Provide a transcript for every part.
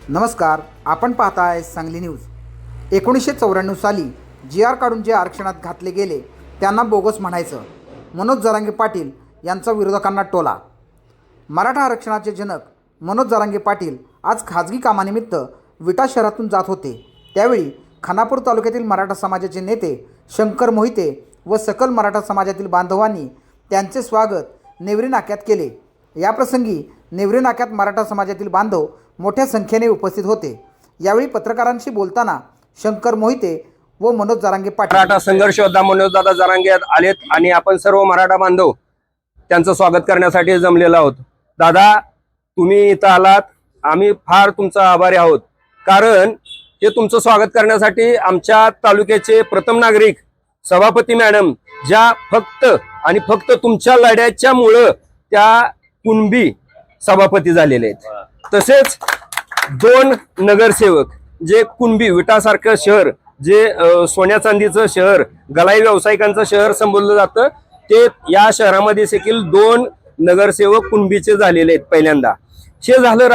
नमस्कार, आपण पाहताय सांगली न्यूज। 1994 साली GR काढून जे आरक्षणात घातले गेले त्यांना बोगस म्हणायचं, मनोज जरांगे पाटील यांचा विरोधकांना टोला। मराठा आरक्षणाचे जनक मनोज जरांगे पाटील आज खाजगी कामानिमित्त विटा शहरातून जात होते। त्यावेळी खानापूर तालुक्यातील मराठा समाजाचे नेते शंकर मोहिते व सकल मराठा समाजातील बांधवांनी त्यांचे स्वागत नेवरी नाक्यात केले। याप्रसंगी नेवरी नाक्यात मराठा समाजातील बांधव मोठ्या संख्येने उपस्थित होते। यावेळी पत्रकारांशी बोलताना शंकर मोहिते व मनोज जरांगे पाटील मराठा संघर्ष योद्धा मनोजदादा जरांगे आलेत आणि आपण सर्व मराठा बांधव त्यांचं स्वागत करण्यासाठी जमलेलो आहोत। दादा, तुम्ही इथं आलात, आम्ही फार तुमचा आभारी आहोत, कारण हे तुमचं स्वागत करण्यासाठी आमच्या तालुक्याचे प्रथम नागरिक सभापती मॅडम ज्या फक्त आणि फक्त तुमच्या लढ्याच्यामुळं त्या कुणबी सभापती झालेले आहेत। तसेच 2 नगरसेवक जे कुणबी विटासारखं शहर, जे सोन्या चांदीचं शहर, गलाई व्यावसायिकांचं शहर संबोधलं जातं, ते या शहरामध्ये देखील 2 नगरसेवक कुणबीचे झालेले आहेत पहिल्यांदा। हे झालं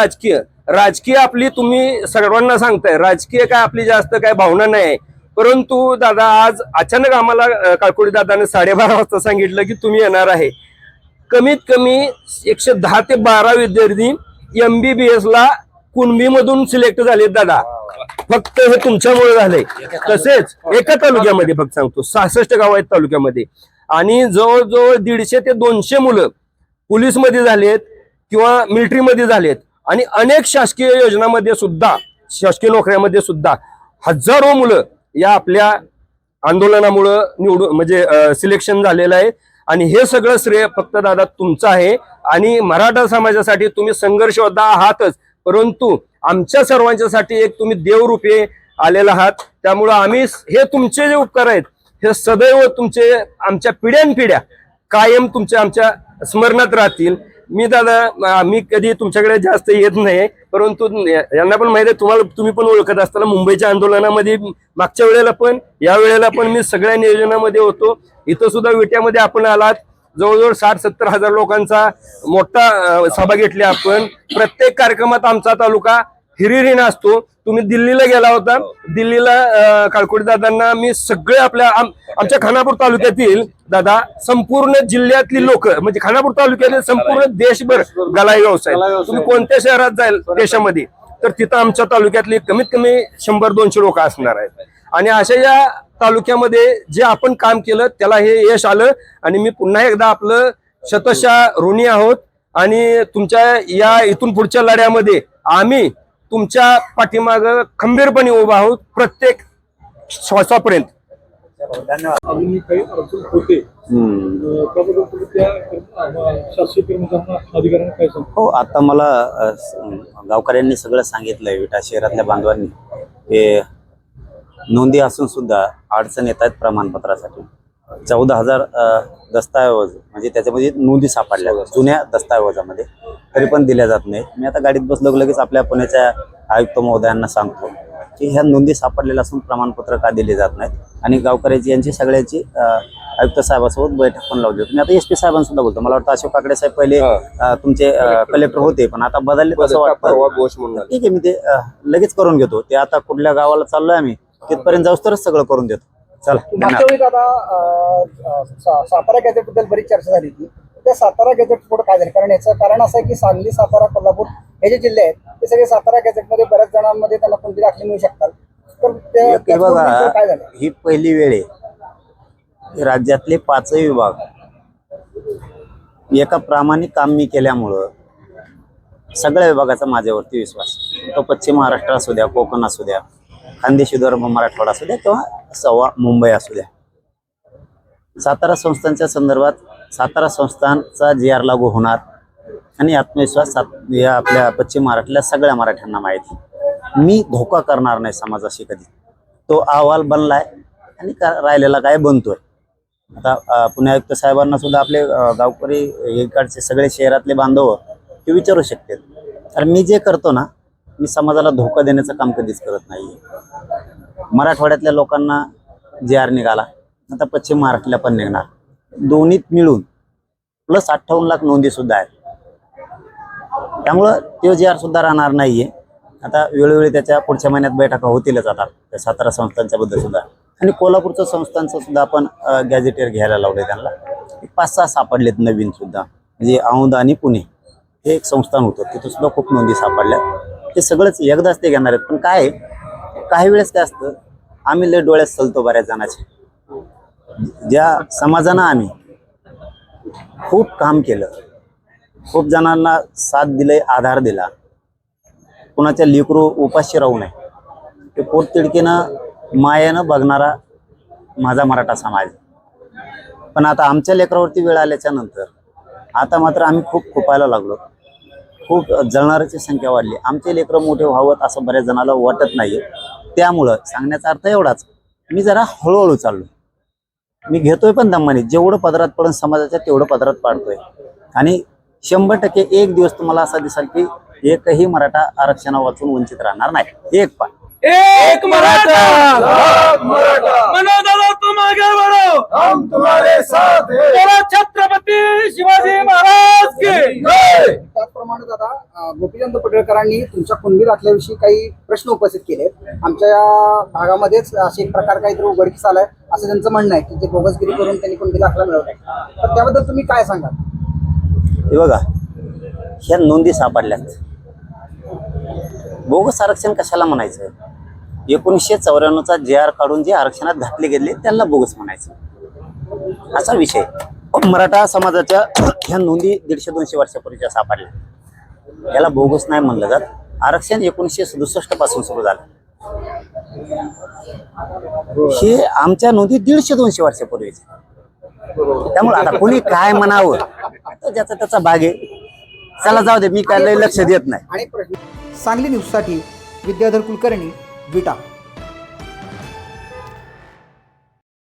राजकीय आपली तुम्ही सर्वांना सांगताय, राजकीय काय आपली जास्त काय भावना नाही। परंतु दादा, आज अचानक आम्हाला काळकोडी दादाने 12:30 वाजता सांगितलं की तुम्ही येणार आहे। कमीत कमी 110 ते 12 विद्यार्थी MBBS ला कुणबी मधून सिलेक्ट झालेत दादा, फक्त हे तुमच्यामुळे झालंय। तसेच एका तालुक्यामध्ये फक्त सांगतो 66 गाव आहेत तालुक्यामध्ये, आणि जवळजवळ 150 ते 200 मुलं पोलीस मध्ये झालेत किंवा मिलिटरी मध्ये झालेत, आणि अनेक शासकीय योजनांमध्ये सुद्धा, शासकीय नोकऱ्यामध्ये सुद्धा हजारो मुलं या आपल्या आंदोलनामुळे निवडून म्हणजे सिलेक्शन झालेलं आहे। आणि हे सगळं श्रेय फक्त दादा तुमचं आहे। आणि मराठा समाजासाठी तुम्ही संघर्ष योद्धा आहातच, परंतु आमच्या सर्वांच्यासाठी एक तुम्ही देवरूपे आलेला आहात। त्यामुळं आम्ही हे तुमचे जे उपकार आहेत हे सदैव तुमचे आमच्या पिढ्यानपिढ्या कायम तुमच्या आमच्या स्मरणात राहतील। मी कधी तुमच्याकडे जास्त येत नाही, परंतु यांना पण माहिती आहे, तुम्ही पण ओळखत असताना मुंबईच्या आंदोलनामध्ये मागच्या वेळेला पण या वेळेला पण मी सगळ्या नियोजनामध्ये होतो। इथं सुद्धा विट्यामध्ये आपण आलात, जवळजवळ 60-70 हजार लोकांचा मोठा सभा घेतली आपण। प्रत्येक कार्यक्रमात आमचा तालुका हिरिरीने असतो। तुम्ही दिल्लीला गेला होता, दिल्लीला काळकोडी दादांना मी सगळे आमच्या खानापूर तालुक्यातील दादा संपूर्ण जिल्ह्यातली लोक, म्हणजे खानापूर तालुक्यातील संपूर्ण देशभर गलाई व्यवसाय, तुम्ही कोणत्या शहरात जाईल देशामध्ये तर तिथं आमच्या तालुक्यातली कमीत कमी 100-200 लोक असणार आहेत। आणि अशा या तालुक्यामध्ये जे आपण काम केलं त्याला हे यश आलं, आणि मी पुन्हा एकदा आपलं शतशः ऋणी आहोत। आणि तुमच्या या इथून पुढच्या लढ्यामध्ये आम्ही तुमच्या पाठीमागं खंबीरपणे उभा आहोत, प्रत्येक श्वासापर्यंत। अजूनही काही अडचण होते त्याबद्दल त्या शासकीय कर्मचाऱ्यांना अधिकाऱ्यांना काय सांगतो? हो, आता मला गावकऱ्यांनी सगळं सांगितलंय, विटा शहरातल्या बांधवांनी, हे नोंदी असून सुद्धा अडचण येत आहेत प्रमाणपत्रासाठी। 14,000 दस्तावेज म्हणजे त्याच्यामध्ये नोंदी सापडल्या जुन्या दस्तावेजामध्ये, तरी पण दिल्या जात नाहीत। मी आता गाडीत बसलो लगेच आपल्या पुण्याच्या आयुक्त महोदयांना सांगतो की ह्या नोंदी सापडलेल्या असून प्रमाणपत्र का दिले जात नाहीत, आणि गावकऱ्याची यांची सगळ्याची आयुक्त साहेबांसोबत बैठक पण लावली होती। मी आता SP साहेबांसुद्धा बोलतो, मला वाटतं अशोक काकडे साहेब पहिले तुमचे कलेक्टर होते, पण आता बदलले असं वाटतं। ठीक आहे, मी ते लगेच करून घेतो। ते आता कुठल्या गावाला चाललोय आम्ही, तिथपर्यंत जाऊस तरच सगळं करून देतो। चला, सातारा गॅझेट बद्दल बरीच चर्चा झाली होती, त्या सातारा गॅझेट पुढे काय झालं? कारण याचं कारण असं आहे की सांगली, सातारा, कोल्हापूर हे जे जिल्हे आहेत ते सगळे सातारा गॅझेटमध्ये बऱ्याच जणांमध्ये त्यांना कोणती दाखले मिळू शकतात, तर बघा, काय झालं? ही पहिली वेळ आहे राज्यातले 5 विभाग एका प्रामाणिक काम मी केल्यामुळं सगळ्या विभागाचा माझ्यावरती विश्वास, तो पश्चिम महाराष्ट्र असू द्या, कोकण असू द्या, खानदेश विदर्भ मराठवाडा असू द्या किंवा सव्वा मुंबई असू द्या, सातारा संस्थांच्या संदर्भात सातारा संस्थांचा GR लागू होणार, आणि आत्मविश्वास या आपल्या पश्चिम महाराष्ट्रातल्या सगळ्या मराठ्यांना माहिती, मी धोका करणार नाही समाजाशी कधी। तो अहवाल बनलाय आणि राहिलेला काय बनतोय। आता पुणे आयुक्त साहेबांना सुद्धा आपले गावकरी इकडचे सगळे शहरातले बांधव ते विचारू शकतात, कारण मी जे करतो ना, मी समाजाला धोका देण्याचं काम कधीच करत नाही। मराठवाड्यातल्या लोकांना GR निघाला, आता पश्चिम महाराष्ट्राला पण निघणार, दोन्हीत मिळून प्लस 58 लाख नोंदी सुद्धा आहेत। त्यामुळे तो GR सुद्धा राहणार नाहीये। आता वेळोवेळी त्याच्या पुढच्या महिन्यात बैठका होतीलच आता त्या सातारा संस्थांच्या बद्दल सुद्धा. आणि कोल्हापूरचं संस्थांचं सुद्धा आपण गॅजेटियर घ्यायला लावले त्यांना. 5-6 सापडलेत नवीन सुद्धा, म्हणजे औंध आणि पुणे हे एक संस्थान होतं, तिथं सुद्धा खूप नोंदी सापडल्या. ते सगळंच एकदाच ते घेणार आहेत. पण काय आहे, काही वेळेस काय असतं, आम्ही लय डोळ्यात चलतो बऱ्याच जणांचे. ज्या समाजानं आम्ही खूप काम केलं, खूप जणांना साथ दिले, आधार दिला, कुणाच्या लेकरू उपाशी राहू नये, ते पोटतिडकीनं मायेनं बघणारा माझा मराठा समाज. पण आता आमच्या लेकरावरती वेळ आल्याच्या नंतर आता मात्र आम्ही खूप खुपायला लागलो, खूप जळणाऱ्याची संख्या वाढली. आमचे लेकरं मोठे व्हावं असं बऱ्याच जणाला वाटत नाही. त्यामुळं सांगण्याचा अर्थ एवढाच, मी जरा हळूहळू चाललो. मी घेतोय पण दमाने, जेवढं पदरात पडून समाजाच्या तेवढं पदरात पाडतोय. आणि 100% एक दिवस तुम्हाला असा दिसेल की एकही मराठा आरक्षणा वाचून वंचित राहणार नाही. एक पण एक मराठा, मनोज दादा तुम आगे बढ़ो, हम तुम्हारे साथ हैं. बोलो छत्रपती शिवाजी महाराज की जय. त्याचप्रमाणे दादा गोपीचंद पडळकरांनी तुमच्या कुणबी दाखल्याविषयी काही प्रश्न उपस्थित केले. आमच्या या भागामध्येच असे एक प्रकार काहीतरी उघडकीस आलाय असं त्यांचं म्हणणं आहे की ते बोगसगिरी करून त्यांनी कुणबी दाखला मिळवलाय. तर त्याबद्दल तुम्ही काय सांगाल? हे बघा, ह्या नोंदी सापडल्यात. बोगस आरक्षण कशाला म्हणायचं? 1994चा JR काढून जे आरक्षणात घातले गेले त्याला बोगस म्हणायचं, असा विषय. मराठा समाजाच्या ह्या नोंदी 150-200 वर्षापूर्वीच्या सापडल्या, याला बोगस नाही म्हणलं जात. आरक्षण 1967 पासून सुरू झालं. हे आमच्या नोंदी 150-200 वर्षापूर्वीचे. त्यामुळे आता कोणी काय म्हणावं, तर ज्याचा त्याचा भाग आहे. चला जाऊ दे, मी काय लक्ष देत नाही. आणि सांगली न्यूजसाठी विद्याधर कुलकर्णी, विटा.